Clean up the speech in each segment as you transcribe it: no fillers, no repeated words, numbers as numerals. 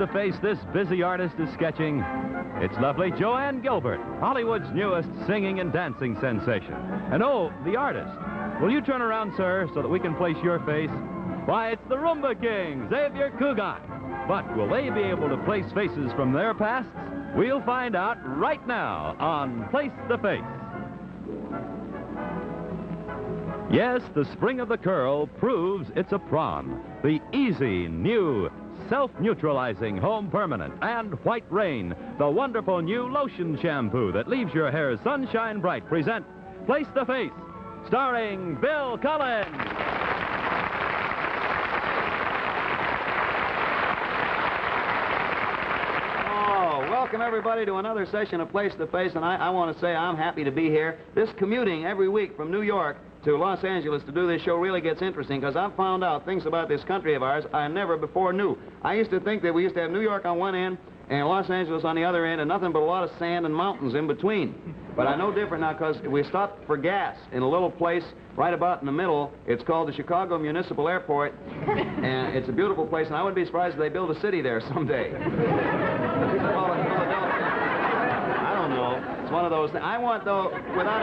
to face this busy artist is sketching, it's lovely Joanne Gilbert, Hollywood's newest singing and dancing sensation. And oh, the artist. Will you turn around, sir, so that we can place your face? Why, it's the Rumba King, Xavier Cugat. But will they be able to place faces from their pasts? We'll find out right now on Place the Face. Yes, the spring of the curl proves it's a prawn. The easy, new, self-neutralizing Home Permanent and White Rain, the wonderful new lotion shampoo that leaves your hair sunshine bright, present Place the Face, starring Bill Cullen. Welcome, everybody, to another session of Place to Face, and I want to say I'm happy to be here. This commuting every week from New York to Los Angeles to do this show really gets interesting because I've found out things about this country of ours I never before knew. I used to think that we used to have New York on one end and Los Angeles on the other end and nothing but a lot of sand and mountains in between. But I know different now because we stopped for gas in a little place right about in the middle. It's called the Chicago Municipal Airport, and it's a beautiful place, and I wouldn't be surprised if they build a city there someday. I don't know. It's one of those things. I want, though, without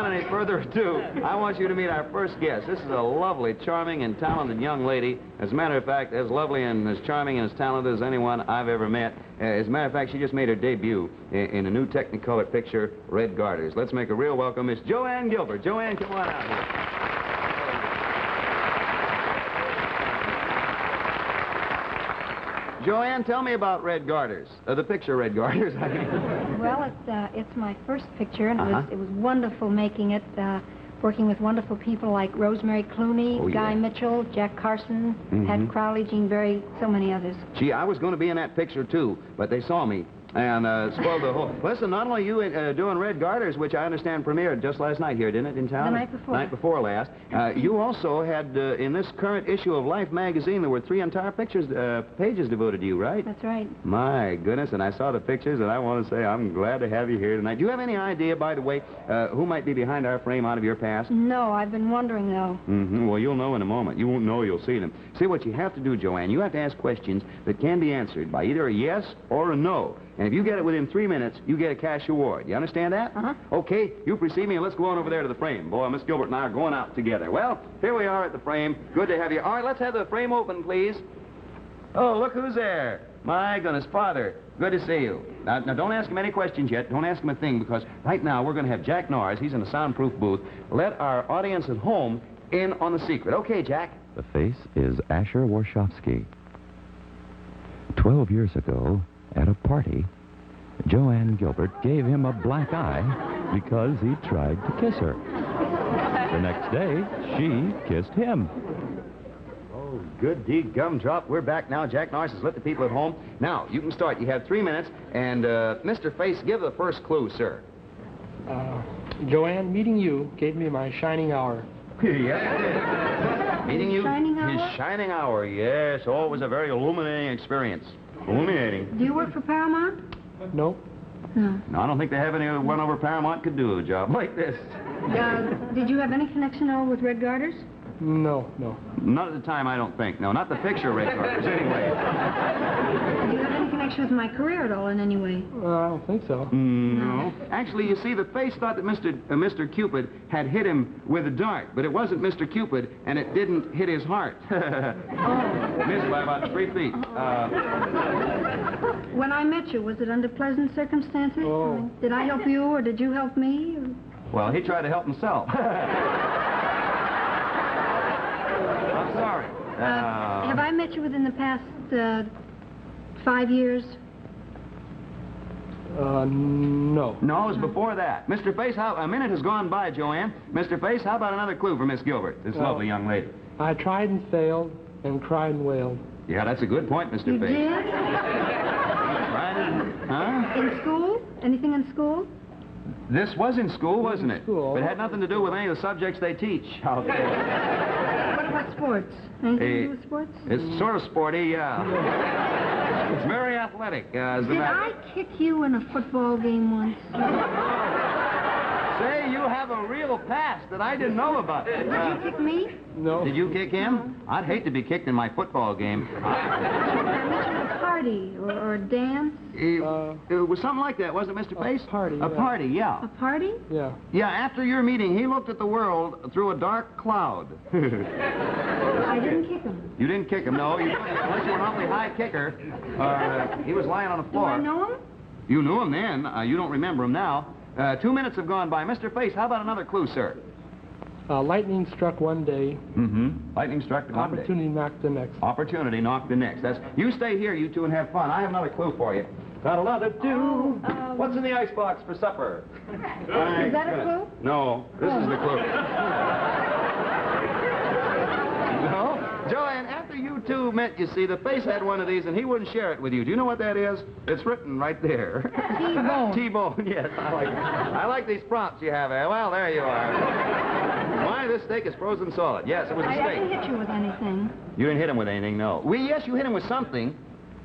any further ado, I want you to meet our first guest. This is a lovely, charming, and talented young lady. As a matter of fact, as lovely and as charming and as talented as anyone I've ever met. As a matter of fact, she just made her debut in a new Technicolor picture, Red Garters. Let's make a real welcome, Miss Joanne Gilbert. Joanne, come on out here. Joanne, tell me about Red Garters, the picture Red Garters. Well, it's my first picture, and it was wonderful making it, working with wonderful people like Rosemary Clooney, Guy Mitchell, Jack Carson, Pat Crowley, Gene Berry, so many others. Gee, I was going to be in that picture, too, but they saw me and spoiled the whole... Listen, not only you doing Red Garters, which I understand premiered just last night here, didn't it, in town? The night before. Night before last. You also had, in this current issue of Life magazine, there were 3 entire pages devoted to you, right? That's right. My goodness, and I saw the pictures, and I want to say I'm glad to have you here tonight. Do you have any idea, by the way, who might be behind our frame out of your past? No, I've been wondering, though. Well, you'll know in a moment. You won't know, you'll see them. See, what you have to do, Joanne, you have to ask questions that can be answered by either a yes or a no. And if you get it within 3 minutes, you get a cash award. You understand that? Okay, you precede me, and let's go on over there to the frame. Boy, Miss Gilbert and I are going out together. Well, here we are at the frame. Good to have you. All right, let's have the frame open, please. Oh, look who's there. My goodness, Father. Good to see you. Now, don't ask him any questions yet. Don't ask him a thing, because right now we're going to have Jack Narz. He's in a soundproof booth. Let our audience at home in on the secret. Okay, Jack. The face is Asher Warshawski. 12 years ago, at a party, Joanne Gilbert gave him a black eye because he tried to kiss her. The next day, she kissed him. Oh, good deed gumdrop. We're back now. Jack Narz has let the people at home. Now, you can start. You have 3 minutes. And, Mr. Face, give the first clue, sir. Joanne, meeting you gave me my shining hour. Yes, it did. Meeting you? Shining hour? His shining hour, yes. Oh, it was a very illuminating experience. Illuminating. Do you work for Paramount? No. No. No, I don't think they have anyone over Paramount could do a job like this. Did you have any connection at all with Red Garters? No. Not at the time, I don't think. No, not the picture Red Garters, anyway. Do you have any connection with my career at all in any way? I don't think so. No. Actually, you see, the Face thought that Mr. Cupid had hit him with a dart, but it wasn't Mr. Cupid, and it didn't hit his heart. Missed by about 3 feet. When I met you, was it under pleasant circumstances? Oh. Did I help you, or did you help me? Or... Well, he tried to help himself. I'm sorry. Have I met you within the past 5 years? No. No, it was before that. Mr. Face, a minute has gone by, Joanne. Mr. Face, how about another clue for Miss Gilbert, this lovely young lady? I tried and failed and cried and wailed. Yeah, that's a good point, Mr. You Face. did? Right? Huh? In school? Anything in school? This was in school, wasn't it? School. But it had nothing to do with any of the subjects they teach out there. What about sports? Anything to do with sports? It's sort of sporty, yeah. It's very athletic. Did I kick you in a football game once? Say, you have a real past that I didn't know about. Did you kick me? No. Did you kick him? I'd hate to be kicked in my football game. I mentioned a party or a dance. It was something like that, wasn't it, Mr. Pace? A party. A party, yeah. A party? Yeah. Yeah, after your meeting, he looked at the world through a dark cloud. I didn't kick him. You didn't kick him, no. Unless you were an awfully high kicker. He was lying on the Do floor. I know him? You knew him then. You don't remember him now. 2 minutes have gone by. Mr. Face, how about another clue, sir? Lightning struck one day. Mm-hmm. Lightning struck one day. Opportunity knocked the next. Opportunity knocked the next. That's. You stay here, you two, and have fun. I have another clue for you. Got a lot to do. What's in the icebox for supper? Is that a clue? No, this is the clue. No? Joanne, after you two met, you see, the Face had one of these, and he wouldn't share it with you. Do you know what that is? It's written right there. T-bone. T-bone, yes. I like these prompts you have there. Well, there you are. Why, this steak is frozen solid. Yes, it was a I steak. didn't hit you with anything. You didn't hit him with anything, no. Yes, you hit him with something.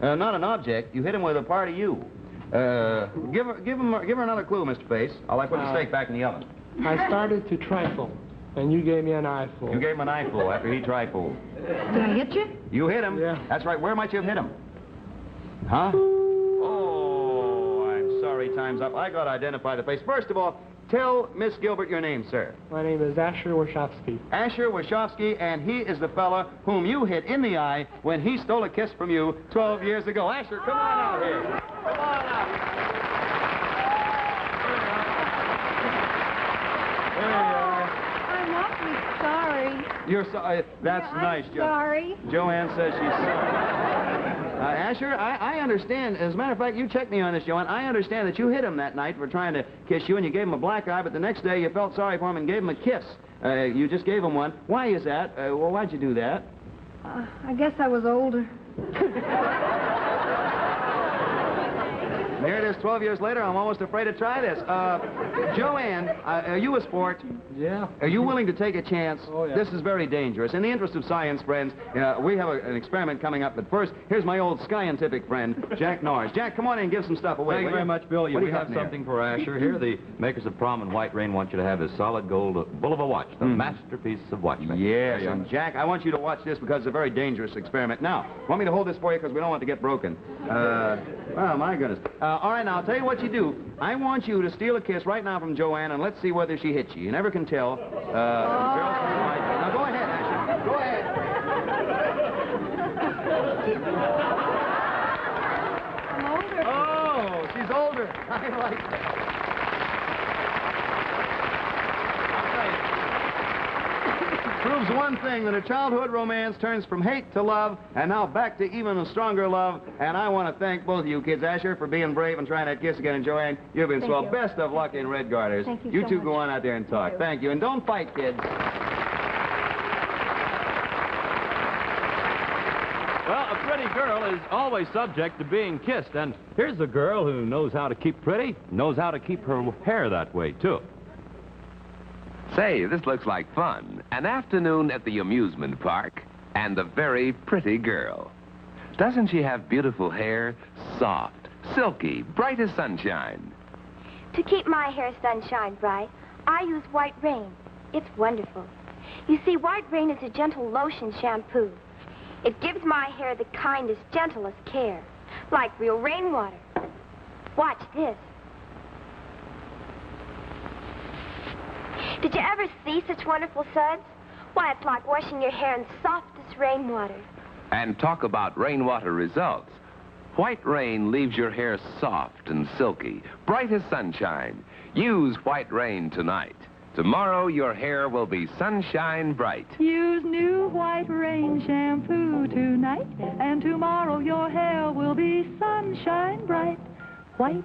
Not an object. You hit him with a part of you. Give her another clue, Mr. Face. I'll put the steak back in the oven. I started to trifle, and you gave me an eyeful. You gave him an eyeful after he trifled. Did I hit you? You hit him? Yeah. That's right. Where might you have hit him? Huh? Oh, I'm sorry. Time's up. I got to identify the face. First of all, tell Miss Gilbert your name, sir. My name is Asher Warshawski. Asher Warshawski, and he is the fella whom you hit in the eye when he stole a kiss from you 12 years ago. Asher, come on out here. Come on out. There you are. I'm awfully sorry. You're sorry. That's Yeah, nice, I'm Jo. sorry. Joanne says she's sorry. Asher, I understand. As a matter of fact, you checked me on this, Joanne. I understand that you hit him that night for trying to kiss you, and you gave him a black eye, but the next day you felt sorry for him and gave him a kiss. You just gave him one. Why is that? Well, why'd you do that? I guess I was older. There it is, 12 years later. I'm almost afraid to try this. Joanne, are you a sport? Yeah. Are you willing to take a chance? Oh, yeah. This is very dangerous. In the interest of science, friends, we have an experiment coming up. But first, here's my old scientific friend, Jack Narz. Jack, come on in and give some stuff away. Thank you very much, Bill. What do We you have got in something for Asher here. The makers of Prom and White Rain want you to have this solid gold bull of a watch, the masterpiece of watchmaking. Yes, and Jack, I want you to watch this because it's a very dangerous experiment. Now, want me to hold this for you because we don't want it to get broken. Oh, my goodness. All right, now, I'll tell you what you do. I want you to steal a kiss right now from Joanne, and let's see whether she hits you. You never can tell. Now, go ahead, Asher. Go ahead. I'm older. Oh, she's older. I like that. Proves one thing, that a childhood romance turns from hate to love, and now back to even a stronger love. And I want to thank both of you kids, Asher, for being brave and trying that kiss again. And Joanne, you've been Thank swell. you. Best of luck in Red Garters. Thank you You so two much. go on out there and talk. Thank you. And don't fight, kids. Well, a pretty girl is always subject to being kissed, and here's a girl who knows how to keep pretty, knows how to keep her hair that way, too. Say, this looks like fun. An afternoon at the amusement park, and a very pretty girl. Doesn't she have beautiful hair? Soft, silky, bright as sunshine. To keep my hair sunshine bright, I use White Rain. It's wonderful. You see, White Rain is a gentle lotion shampoo. It gives my hair the kindest, gentlest care, like real rainwater. Watch this. Did you ever see such wonderful suds? Why, it's like washing your hair in softest rainwater. And talk about rainwater results. White Rain leaves your hair soft and silky, bright as sunshine. Use White Rain tonight. Tomorrow, your hair will be sunshine bright. Use new White Rain shampoo tonight, and tomorrow your hair will be sunshine bright. White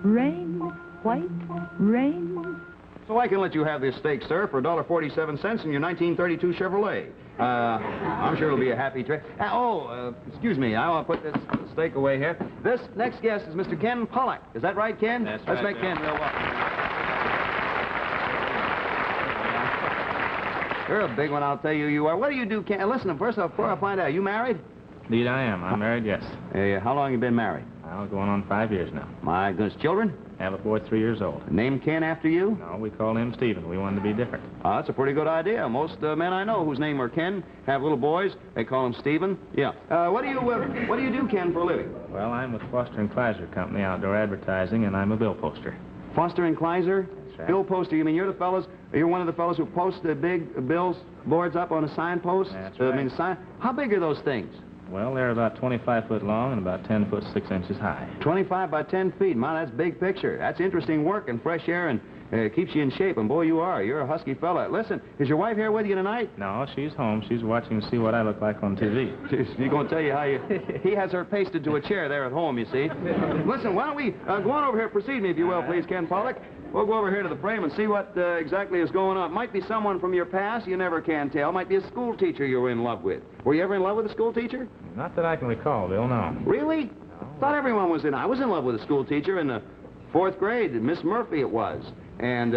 Rain, White Rain. So I can let you have this steak, sir, for $1.47 in your 1932 Chevrolet. I'm sure it'll be a happy trip. Excuse me. I want to put this steak away here. This next guest is Mr. Ken Pollock. Is that right, Ken? That's Let's right, make Ken real welcome. You're a big one, I'll tell you. You are. What do you do, Ken? Listen, first off, before I find out, you married? Indeed I am. I'm married, yes. How long have you been married? Well, going on 5 years now. My goodness. Children? I have a boy 3 years old. Name Ken after you? No, we call him Stephen. We wanted to be different. That's a pretty good idea. Most men I know whose name are Ken have little boys. They call him Stephen. Yeah. What do you do, Ken, for a living? Well, I'm with Foster and Kleiser Company, outdoor advertising, and I'm a bill poster. Foster and Kleiser? That's right. Bill poster. You mean you're one of the fellows who post the big bills boards up on a signpost? That's right. How big are those things? Well, they're about 25 foot long and about 10 foot 6 inches high. 25 by 10 feet. My, that's big picture. That's interesting work and fresh air and keeps you in shape. And boy, you're a husky fella. Listen, is your wife here with you tonight? No, she's home. She's watching to see what I look like on TV. She's going to tell you how he has her pasted to a chair there at home, you see. Listen, why don't we go on over here, precede me, if you will, please, Ken Pollock. We'll go over here to the frame and see what exactly is going on. Might be someone from your past, you never can tell. Might be a school teacher you were in love with. Were you ever in love with a school teacher? Not that I can recall, Bill, no. Really? No. Thought everyone was in. I was in love with a school teacher in the 4th grade. Miss Murphy it was. And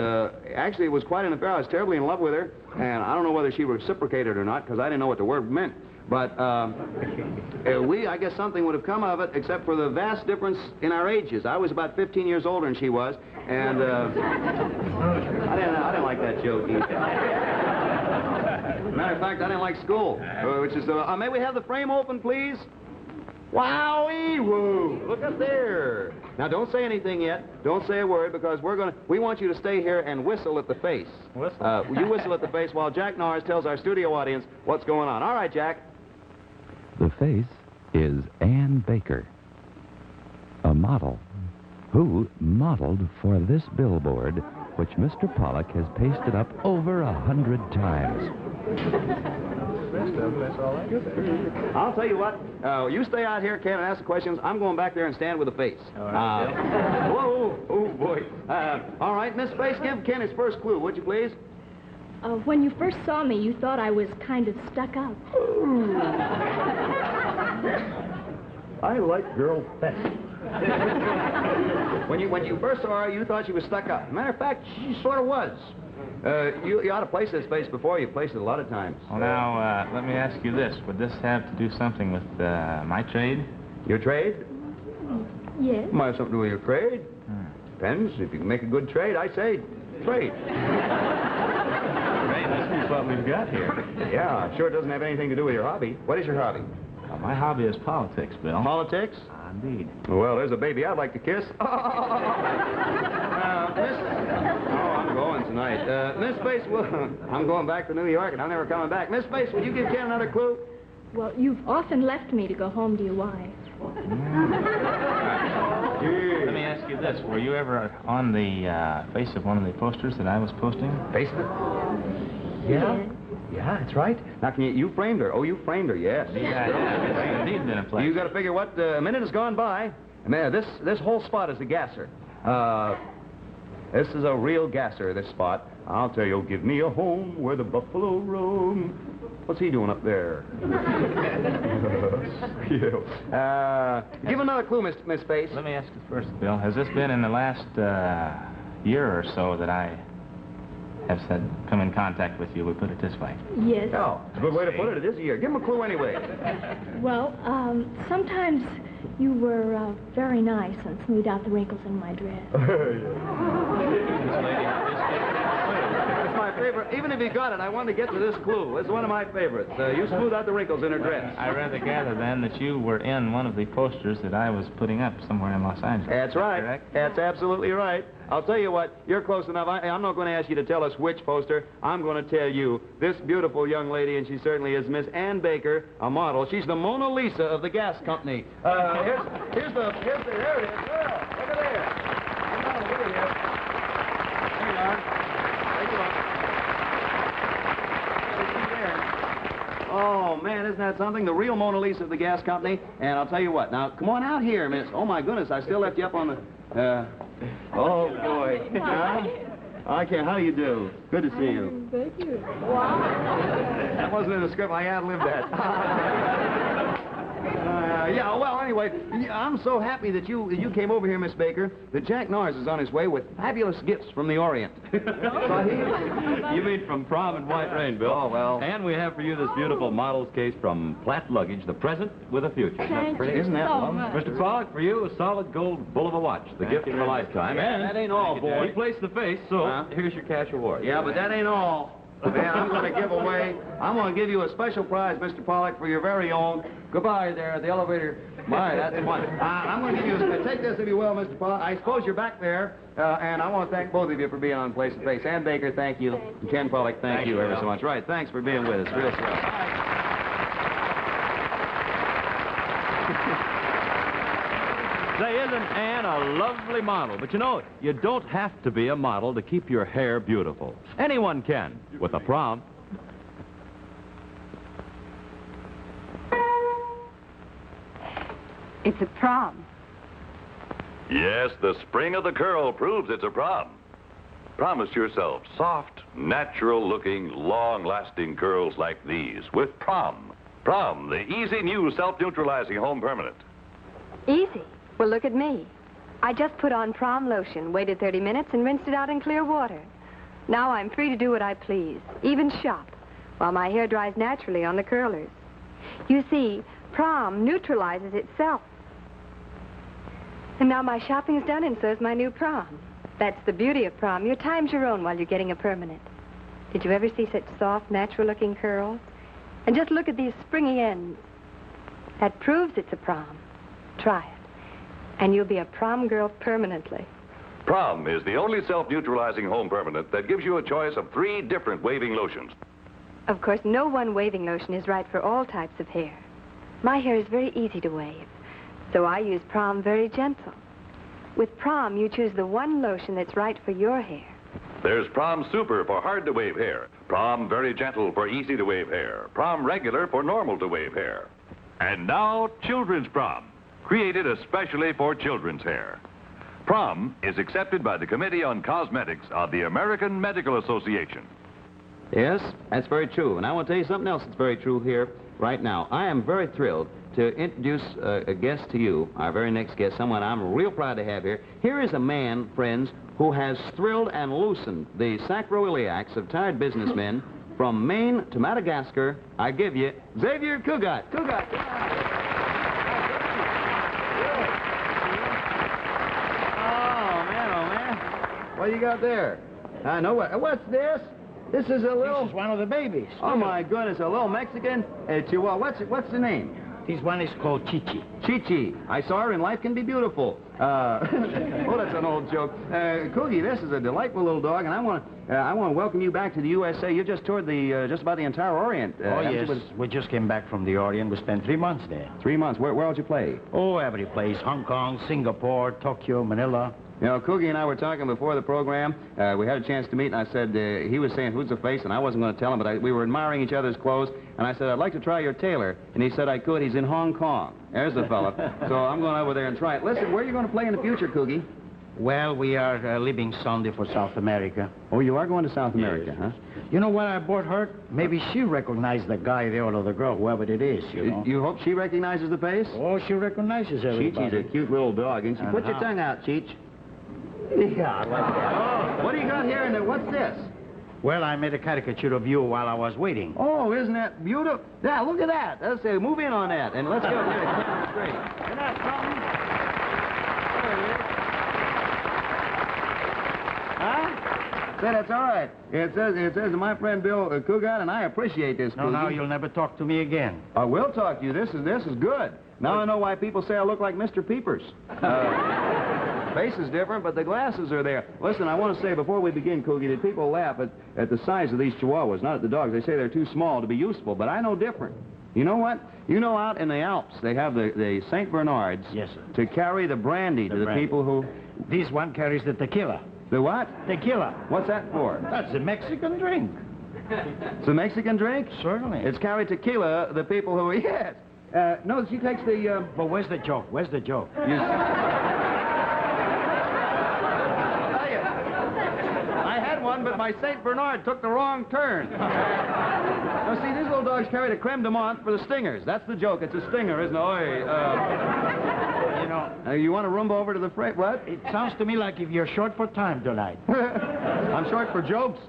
actually, it was quite an affair. I was terribly in love with her. And I don't know whether she reciprocated or not, because I didn't know what the word meant. But I guess something would have come of it, except for the vast difference in our ages. I was about 15 years older than she was, and I didn't like that joke either. Matter of fact, I didn't like school, which is, may we have the frame open, please? Wowie-woo! Look up there. Now, don't say anything yet. Don't say a word, because we want you to stay here and whistle at the face. Whistle? You whistle at the face while Jack Narz tells our studio audience what's going on. All right, Jack. The face is Ann Baker, a model who modeled for this billboard, which Mr. Pollock has pasted up over 100 times. I'll tell you what. You stay out here, Ken, and ask the questions. I'm going back there and stand with the face. All right, whoa, oh, boy. All right, Miss Face, give Ken his first clue, would you please? When you first saw me, you thought I was kind of stuck up. I like girls best. When you first saw her, you thought she was stuck up. Matter of fact, she sort of was. You ought to place this face before. You placed it a lot of times. Well, now, let me ask you this. Would this have to do something with my trade? Your trade? Yes. Might have something to do with your trade. Depends. If you can make a good trade, I say trade. This is what we've got here. Yeah, I'm sure it doesn't have anything to do with your hobby. What is your hobby? Well, my hobby is politics, Bill. Politics? Indeed. Well, there's a baby I'd like to kiss. I'm going tonight. Miss Face, I'm going back to New York, and I'm never coming back. Miss Face, would you give Ken another clue? Well, you've often left me to go home to your wife. Let me ask you this. Were you ever on the face of one of the posters that I was posting? Face of it? Yeah. Yeah, that's right. Now, you framed her. Oh, you framed her, yes. Yeah, it's indeed been a pleasure. You got to figure what, a minute has gone by. Man, this whole spot is a gasser. This is a real gasser, this spot. I'll tell you, give me a home where the buffalo roam. What's he doing up there? Give another clue, Miss Face. Let me ask you first, Bill. Has this been in the last year or so that I have come in contact with you? We put it this way. Yes. Oh, it's a good way to put it. It is a year. Give him a clue anyway. Well, sometimes you were very nice and smoothed out the wrinkles in my dress. It's my favorite. Even if you got it, I wanted to get to this clue. It's one of my favorites. You smooth out the wrinkles in her dress. I rather gather, then, that you were in one of the posters that I was putting up somewhere in Los Angeles. That's right. Correct? That's absolutely right. I'll tell you what, you're close enough. I'm not going to ask you to tell us which poster. I'm going to tell you. This beautiful young lady, and she certainly is, Miss Ann Baker, a model. She's the Mona Lisa of the gas company. There it is. Well, look at there. I'm not over here. There you are. Oh, man, isn't that something? The real Mona Lisa of the gas company. And I'll tell you what. Now, come on out here, miss. Oh, my goodness, I still left you up on the... oh, boy. I can't. How do you do? Good to see you. Thank you. Wow. That wasn't in the script. I ad-libbed that. Yeah, well, anyway, I'm so happy that you came over here, Miss Baker, that Jack Narz is on his way with fabulous gifts from the Orient. You mean from Prom and White Rain, Bill? Oh, well. And we have for you this beautiful model's case from Platt Luggage, the present with a future. Thank you Isn't that so lovely? much. Mr. Pollock, for you, a solid gold bull of a watch, the gift of a lifetime. Yeah, And that ain't all, boy. he placed the face, so here's your cash award. Yeah, but that ain't all. Man, I'm going to give you a special prize, Mr. Pollock, for your very own. Goodbye there at the elevator. My, that's fun. I'm going to give you take this, if you will, Mr. Pollock. I suppose you're back there, and I want to thank both of you for being on Place to Face. Ann Baker, thank you. And Ken Pollock, thank you ever so much. Right, thanks for being with us. Real swell. Say, isn't Ann a lovely model? But you know, you don't have to be a model to keep your hair beautiful. Anyone can, with a Prom. It's a prom. Yes, the spring of the curl proves it's a prom. Promise yourself soft, natural-looking, long-lasting curls like these with Prom. Prom, the easy new self-neutralizing home permanent. Easy. Well, look at me. I just put on Prom lotion, waited 30 minutes, and rinsed it out in clear water. Now I'm free to do what I please, even shop, while my hair dries naturally on the curlers. You see, Prom neutralizes itself. And now my shopping's done, and so's my new Prom. That's the beauty of Prom. Your time's your own while you're getting a permanent. Did you ever see such soft, natural-looking curls? And just look at these springy ends. That proves it's a Prom. Try it. And you'll be a Prom girl permanently. Prom is the only self-neutralizing home permanent that gives you a choice of 3 different waving lotions. Of course, no one waving lotion is right for all types of hair. My hair is very easy to wave, so I use Prom Very Gentle. With Prom, you choose the one lotion that's right for your hair. There's Prom Super for hard-to-wave hair, Prom Very Gentle for easy-to-wave hair, Prom Regular for normal-to-wave hair. And now, Children's Prom, created especially for children's hair. Prom is accepted by the Committee on Cosmetics of the American Medical Association. Yes, that's very true. And I want to tell you something else that's very true here right now. I am very thrilled to introduce a guest to you, our very next guest, someone I'm real proud to have here. Here is a man, friends, who has thrilled and loosened the sacroiliacs of tired businessmen from Maine to Madagascar. I give you Xavier Cugat. Cugat. Oh, man. What do you got there? I know what's this? This is a little... This is one of the babies. Oh, my goodness, a little Mexican Chihuahua. What's the name? This one is called Chichi. Chichi. I saw her in Life Can Be Beautiful. Oh, that's an old joke. Coogie, this is a delightful little dog, and I want to welcome you back to the USA. You just toured just about the entire Orient. Oh, yes. We just came back from the Orient. We spent 3 months there. 3 months. Where did you play? Oh, every place. Hong Kong, Singapore, Tokyo, Manila. You know, Coogie and I were talking before the program. We had a chance to meet, and I said, he was saying, who's the face? And I wasn't going to tell him, but we were admiring each other's clothes. And I said, I'd like to try your tailor. And he said I could. He's in Hong Kong. There's the fella. So I'm going over there and try it. Listen, where are you going to play in the future, Coogie? Well, we are leaving Sunday for South America. Oh, you are going to South America, yes. Huh? You know what I bought her? Maybe she recognized the guy there or the girl, whoever it is, you know. You hope she recognizes the face? Oh, she recognizes everybody. Chi-Chi's a cute little dog, isn't she? Put your tongue out, Cheech. Yeah, I like that. Oh, what do you got here? And what's this? Well, I made a caricature of you while I was waiting. Oh, isn't that beautiful? Yeah, look at that. Let's say, move in on that, and let's go get it. That's great. Isn't that something? There it is. Huh? Say, that's all right. It says my friend Bill Cugat, and I appreciate this. No, now you'll never talk to me again. I will talk to you. This is good. Now I know why people say I look like Mr. Peepers. Face is different, but the glasses are there. Listen, I want to say before we begin, Coogie, that people laugh at the size of these chihuahuas, not at the dogs. They say they're too small to be useful, but I know different. You know what? You know out in the Alps, they have the St. Bernards. Yes, sir. To carry the brandy to the people who... This one carries the tequila. The what? Tequila. What's that for? That's a Mexican drink. It's a Mexican drink? Certainly. It's carried tequila, the people who... Yes. No, she takes the... But where's the joke? Where's the joke? one, but my St. Bernard took the wrong turn. Now, see, these little dogs carry the creme de menthe for the stingers. That's the joke. It's a stinger, isn't it? You know, you want to rumba over to the frame? What? it sounds to me like if you're short for time tonight. I'm short for jokes.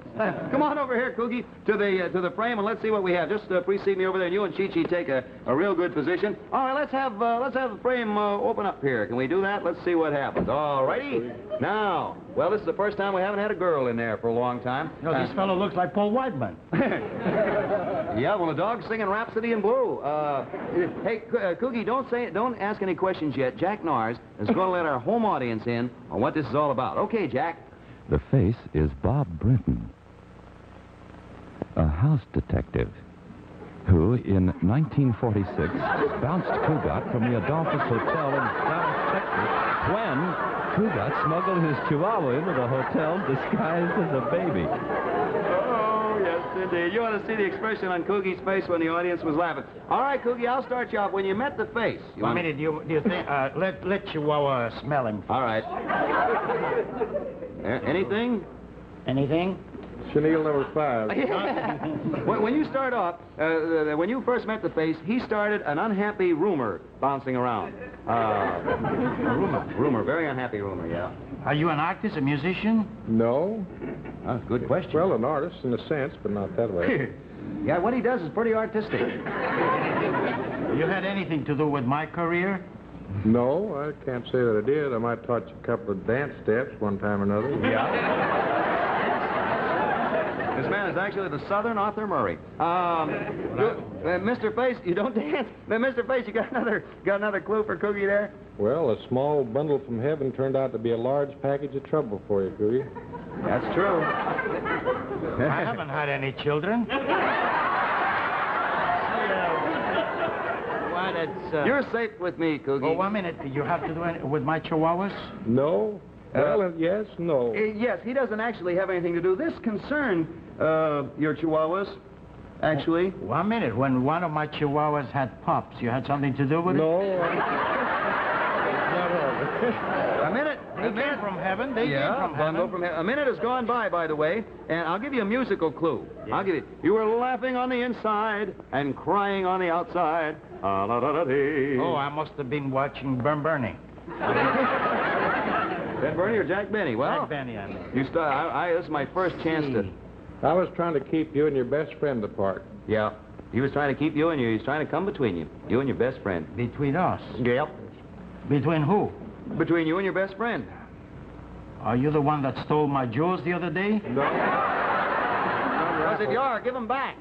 Come on over here, Cookie, to the frame, and let's see what we have. Just precede me over there, and you and Chi-Chi take a real good position. All right, let's have the frame open up here. Can we do that? Let's see what happens. All righty. Now, well, this is the first time we haven't had a girl in there for a long time. No, this fellow looks like Paul Whiteman. Yeah, well, the dog's singing Rhapsody in Blue. Hey, Cookie, don't ask any questions yet. Jack Narz is going to let our home audience in on what this is all about. Okay, Jack. The face is Bob Brinton, a house detective who, in 1946, bounced Cugat from the Adolphus Hotel in Dallas, Texas, when Cugat smuggled his chihuahua into the hotel disguised as a baby. Oh, yes, indeed. You ought to see the expression on Coogie's face when the audience was laughing. All right, Coogie, I'll start you off. When you met the face... One minute, do you think... let Chihuahua smell him. All right. Anything? Anything? Chenille number 5. When you start off, when you first met the face, he started an unhappy rumor bouncing around. Rumor, very unhappy rumor, yeah. Are you an artist, a musician? No. Good question. Well, an artist in a sense, but not that way. Yeah, what he does is pretty artistic. You had anything to do with my career? No, I can't say that I did. I might taught you a couple of dance steps one time or another. Yeah. This man is actually the Southern Arthur Murray. Mr. Face, you don't dance. Mr. Face, you got another clue for Coogie there? Well, a small bundle from heaven turned out to be a large package of trouble for you, Coogie. That's true. I haven't had any children. You're safe with me, Coogie. Oh, 1 minute. You have to do it with my chihuahuas? No. Well, yes, no. Yes, he doesn't actually have anything to do. This concerned your chihuahuas, actually. 1 minute. When one of my chihuahuas had pups, you had something to do with it? No. A minute. They came from heaven. They came from heaven. A minute has gone by the way, and I'll give you a musical clue. Yeah. I'll give you. You were laughing on the inside and crying on the outside. Oh, I must have been watching Bernie. Ben Bernie or Jack Benny? Well, Jack Benny, I mean. This is my first chance to... I was trying to keep you and your best friend apart. Yeah. He was trying to keep you and you. He's trying to come between you. You and your best friend. Between us? Yep. Between who? Between you and your best friend. Are you the one that stole my jewels the other day? No. Because if you are, give them back.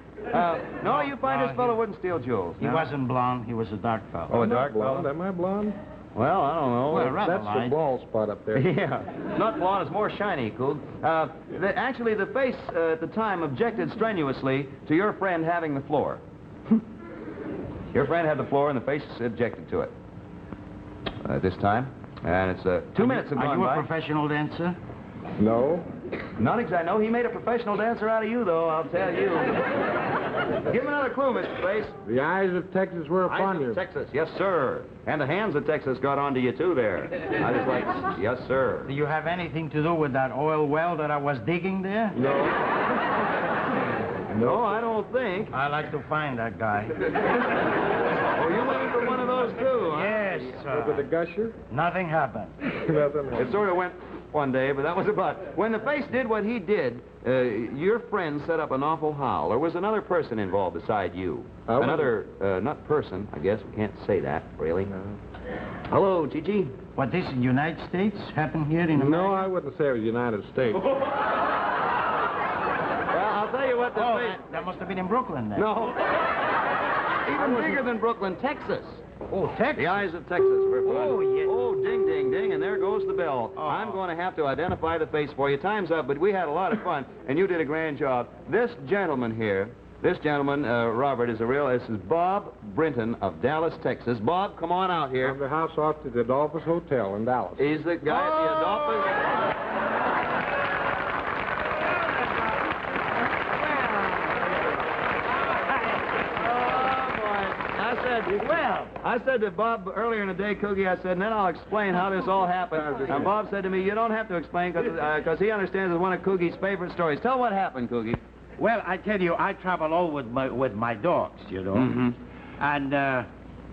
No, you find this fellow wouldn't steal jewels. He wasn't blonde. He was a dark fellow. Oh, a dark blonde? Am I blonde? Well, I don't know. Well, rather that's light. the bald spot up there. Yeah. Not blonde, it's more shiny, Coog. Actually, the face at the time objected strenuously to your friend having the floor. Your friend had the floor and the face objected to it. This time. And it's 2 minutes have gone by. Are you a professional dancer? No. Not exactly. No, he made a professional dancer out of you, though, I'll tell you. Give him another clue, Mr. Face. The eyes of Texas were upon you. Eyes of Texas, yes, sir. And the hands of Texas got onto you, too, there. I just like, yes, sir. Do you have anything to do with that oil well that I was digging there? No. No, I don't think. I like to find that guy. Oh, you went for one of those, too, huh? Yes, sir. With the gusher? Nothing happened. Nothing. It sort of went one day, but that was about... When the face did what he did, your friend set up an awful howl. There was another person involved beside you. Another, not person, I guess. We can't say that, really. No. Hello, Chi-Chi. What, this in the United States? Happened here in America? No, I wouldn't say it was the United States. Well, I'll tell you what the face... that must have been in Brooklyn, then. No. Even bigger than Brooklyn, Texas. Oh, Texas? The eyes of Texas. Oh, yes. Oh, ding, ding, ding, and there goes the bell. Oh. I'm going to have to identify the face for you. Time's up, but we had a lot of fun, and you did a grand job. This gentleman here, Robert, this is Bob Brinton of Dallas, Texas. Bob, come on out here. I'm the house off to the Adolphus Hotel in Dallas. He's the guy at the Adolphus... Well, I said to Bob earlier in the day, Coogie, I said, and then I'll explain how this all happened. And Bob said to me, you don't have to explain because he understands it's one of Coogie's favorite stories. Tell what happened, Coogie. Well, I tell you, I travel all with my dogs, you know. Mm-hmm. And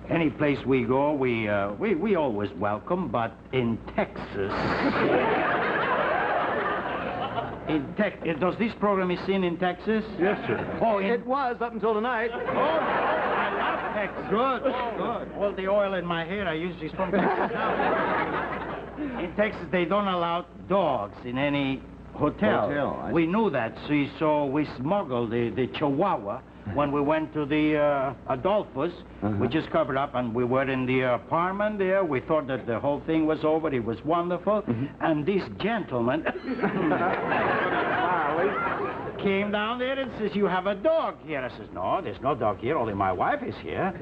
any place we go, we always welcome, but in Texas... does this program is seen in Texas? Yes, sir. Oh, it was up until tonight. Oh, I love Texas. Good, Good. All the oil in my hair I use is from Texas now. In Texas, they don't allow dogs in any hotel. We knew that, see, so we smuggled the Chihuahua when we went to the Adolphus. We just covered up, and we were in the apartment there. We thought that the whole thing was over. It was wonderful. And this gentleman came down there and says, you have a dog here. I says, no, there's no dog here. Only my wife is here.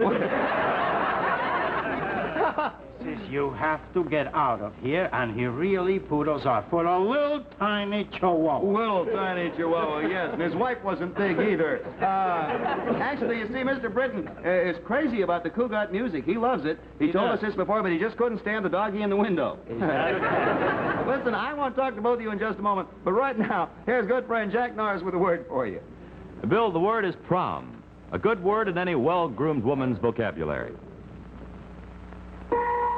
Says, you have to get out of here, and he really put us out for a little tiny Chihuahua. Little tiny Chihuahua, yes. And his wife wasn't big either. Actually, you see, Mr. Britton is crazy about the Cugat music. He loves it. He told us this before, but he just couldn't stand the doggy in the window. Listen, I want to talk to both of you in just a moment, but right now, here's good friend Jack Narz with a word for you. Bill, the word is prom. A good word in any well-groomed woman's vocabulary.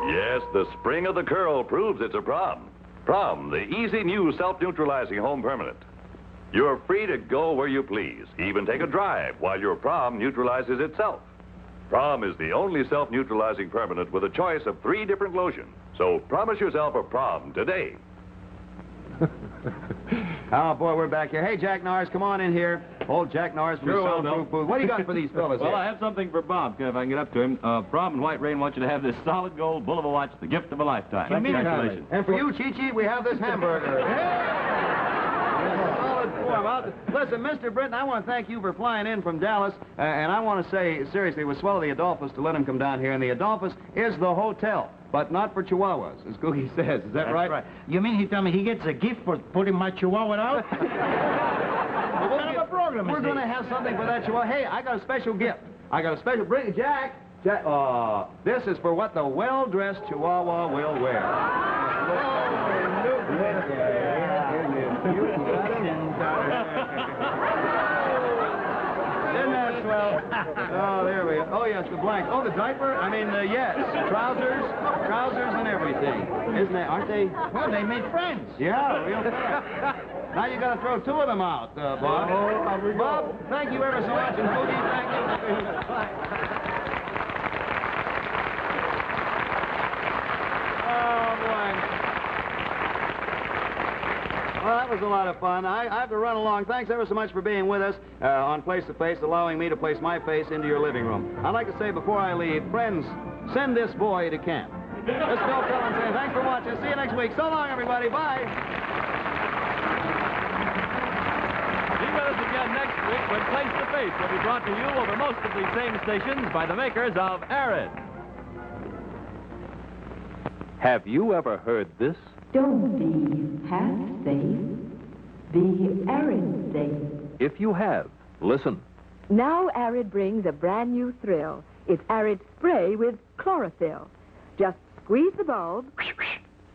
Yes, the spring of the curl proves it's a prom. Prom, the easy new self-neutralizing home permanent. You're free to go where you please, even take a drive while your prom neutralizes itself. Prom is the only self-neutralizing permanent with a choice of 3 different lotions. So promise yourself a prom today. Oh, boy, we're back here. Hey, Jack Narz, come on in here. Old Jack Narz from the Soundproof Booth. What do you got for these fellas Well, here? I have something for Bob, if I can get up to him. Prom and White Rain want you to have this solid gold Bulova watch, the gift of a lifetime. Congratulations. And for you, Chi-Chi, we have this hamburger. Solid form. Listen, Mr. Britton, I want to thank you for flying in from Dallas. And I want to say, seriously, it was swell of the Adolphus to let him come down here. And the Adolphus is the hotel, but not for Chihuahuas, as Cookie says. Is that right? Right. You mean he told me he gets a gift for putting my Chihuahua out? What kind of a program We're going to have something for that Chihuahua. Hey, I got a special gift. Bring it, Jack. This is for what the well-dressed Chihuahua will wear. Isn't that swell? Oh, there we go. Oh, yes, the blank. Oh, the diaper? I mean, yes. Trousers and everything. Isn't that, aren't they? Well, they made friends. Yeah, real friends. Now you got to throw 2 of them out, Bob. Bob, thank you ever so much. And Boogie, thank you. Oh, boy. Well, that was a lot of fun. I have to run along. Thanks ever so much for being with us on Place to Face, allowing me to place my face into your living room. I'd like to say before I leave, friends, send this boy to camp. This is Bill Cullen saying thanks for watching. See you next week. So long, everybody. Bye. Be with us again next week when Place to Face will be brought to you over most of these same stations by the makers of Arid. Have you ever heard this? Don't be half safe. Be Arid safe. If you have, listen. Now Arid brings a brand new thrill. It's Arid Spray with chlorophyll. Just squeeze the bulb.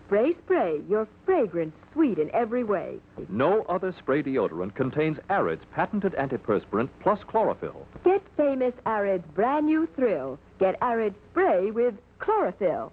Spray, spray. Your fragrance sweet in every way. No other spray deodorant contains Arid's patented antiperspirant plus chlorophyll. Get famous Arid's brand new thrill. Get Arid Spray with chlorophyll.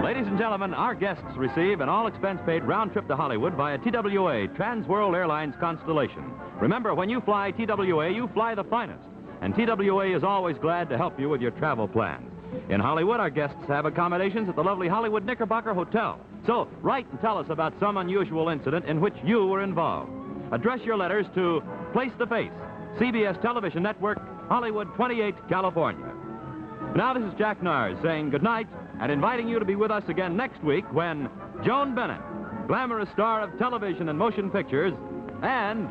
Ladies and gentlemen, our guests receive an all-expense-paid round trip to Hollywood via TWA, Trans-World Airlines Constellation. Remember, when you fly TWA, you fly the finest. And TWA is always glad to help you with your travel plans. In Hollywood, our guests have accommodations at the lovely Hollywood Knickerbocker Hotel. So, write and tell us about some unusual incident in which you were involved. Address your letters to Place to Face, CBS Television Network, Hollywood 28, California. Now, this is Jack Narz saying goodnight and inviting you to be with us again next week when Joan Bennett, glamorous star of television and motion pictures, and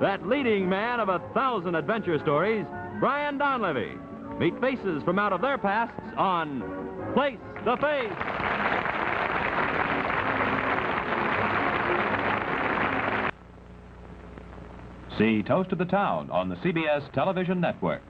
that leading man of 1,000 adventure stories, Brian Donlevy, meet faces from out of their pasts on Place to Face. See Toast of the Town on the CBS television network.